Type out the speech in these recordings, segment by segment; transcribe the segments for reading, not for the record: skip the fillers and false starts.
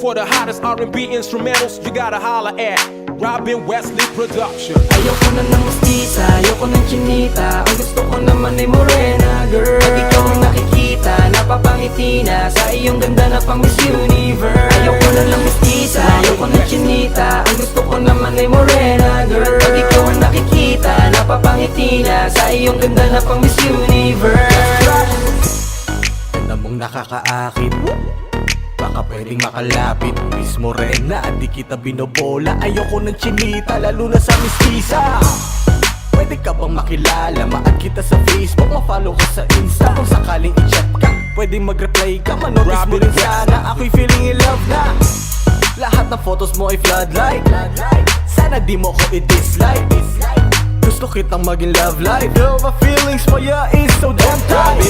For the hottest R&B instrumentals, you gotta holla at Robin Wesley Production. Ayoko na ng mestiza, ayoko ng chinita. Ang gusto ko naman ay morena, girl. Pag ikaw ang nakikita, napapangiti na sa iyong ganda na pang Miss Universe. Ayoko na ng mestiza, ayoko ng chinita. Ang gusto ko naman ay morena, girl. Pag ikaw ang nakikita, napapangiti na sa iyong ganda na pang Miss Universe. Ganda mong nakakaakit, baka pwedeng makalapit. Miss Morena, di kita binobola. Ayoko ng chinita, lalo na sa mistisa. Pwede ka bang makilala? Ma-add kita sa Facebook, ma-follow ka sa Insta. Kung sakaling i-chat ka, pwedeng mag-reply ka. Manotice mo rin sana, ako'y feeling in love na. Lahat ng photos mo ay floodlight. Sana di mo ko i-dislike. Gusto kitang maging love life. Girl, my feelings for ya is so damn tight.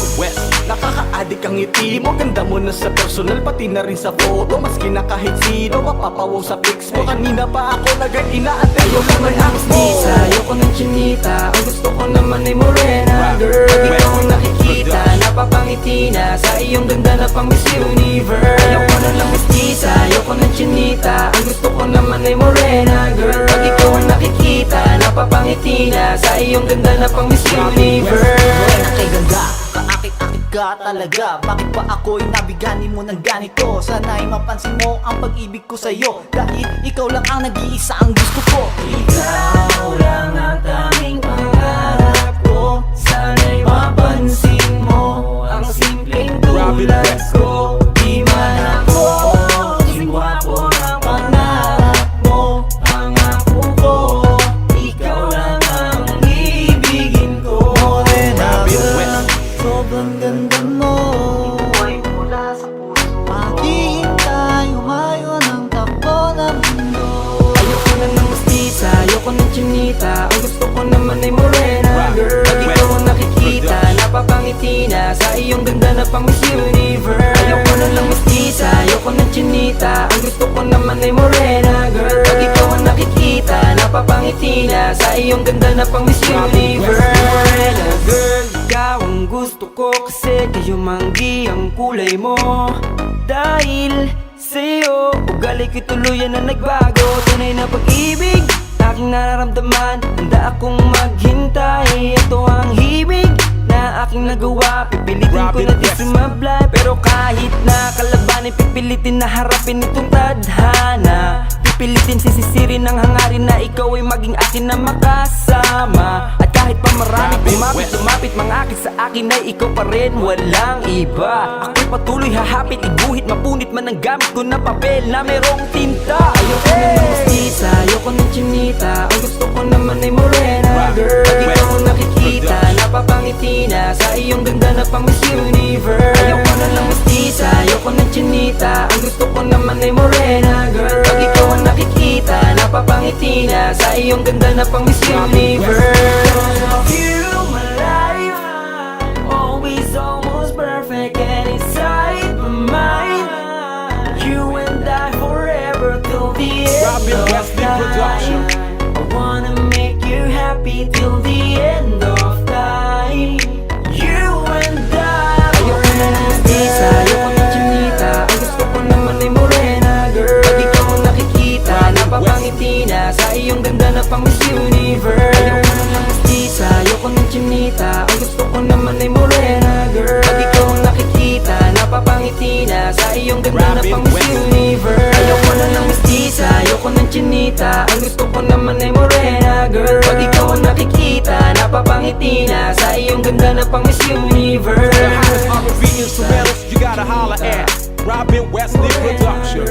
Nakaka-addict ang ngiti mo, ganda mo na sa personal, pati na rin sa photo. Maski na kahit sino, mapapawaw sa pics mo. Kanina pa ako nag-inaantay. Ayoko man ang mestiza, ayoko ng chinita. Ang gusto ko naman ay morena, girl. Pag ikaw ang nakikita, napapangiti na sa iyong ganda na pang Miss Universe. Ayoko na ng mestiza, ayoko ng chinita. Ang gusto ko naman ay morena, girl. Pag ikaw ang nakikita, napapangiti na sa iyong ganda na pang Miss Universe. Morena kay ganda, kaakit-akit ka talaga. Bakit ba ako'y nabigani mo ng ganito? Sana'y mapansin mo ang pag-ibig ko sa'yo, dahil ikaw lang ang nag-iisa ang gusto ko. Ikaw lang ang tanging pangarap ko. Sana'y mapansin mo ang simpleng tulad ko. Di man ako singwapo ng pangarap mo. Pangako ko, ikaw lang ang ibigin ko. Morena girl, sobrang ganda mo. Ay mula sa puso. Maghihintay, humayo ng takbo ng mundo. Ayoko na ng mestiza, ayoko ng chinita. Ang gusto ko naman ay morena, girl. Pag ikaw ang nakikita, napapangiti na sa iyong ganda na pang Miss Universe. Ayoko na ng mestiza, ayoko ng chinita. Ang gusto ko naman ay morena, girl. Pag ikaw ang nakikita, napapangiti na sa iyong ganda na pang Miss Universe. Morena girl, ikaw ang gusto ko kasi kayo manggi ang kulay mo. Dahil sa'yo, ugali ko'y tuluyan na nagbago. Tunay na pag-ibig, aking nararamdaman. Handa akong maghintay. Ito ang hibig na aking nagawa. Pipilitin ko na di sumablay. Pero kahit na kalabanin, pipilitin na harapin itong tadhana. Pipilitin sisisirin ang hangarin na ikaw ay maging akin na makasama. At kahit pa marami lumapit mangakit sa akin ay ikaw pa rin, walang iba. Ako'y patuloy hahapit, iguhit, mapunit man ang gamit ko na papel na merong tinta. Ayoko na ng mestiza, ayoko ng chinita. Ang gusto ko naman ay morena, girl. Pag ikaw ang nakikita, napapangiti na sa iyong ganda na pang Miss Universe. Ayoko na ng mestiza, ayoko ng chinita. Ang gusto ko naman ay morena, girl. Pag ikaw ang nakikita, napapangiti na sa iyong ganda na pang Miss Universe. You, my life, always almost perfect and inside my mind. You and I forever till the end Robin of Wesley time. Production. I wanna make you happy till the end of time. You and I. Ayoko na ng mestiza, ayoko ng chinita. Ang gusto ko naman ay morena, girl. Pag ikaw ang nakikita, napapangiti na sa iyong ganda na pang Miss Universe. Ayoko na ng mestiza, ayoko ng chinita. Ang gusto ko naman ay morena, girl. Pag ikaw ang nakikita, napapangiti na sa iyong ganda na pang Miss Universe. Ayoko na ng mestiza, ayoko ng chinita. Ang gusto ko naman ay morena, girl. Pag ikaw ang nakikita, napapangiti na sa iyong ganda na pang Miss Universe. The hottest R&B instrumentals, you gotta holla at Robin Wesley Production.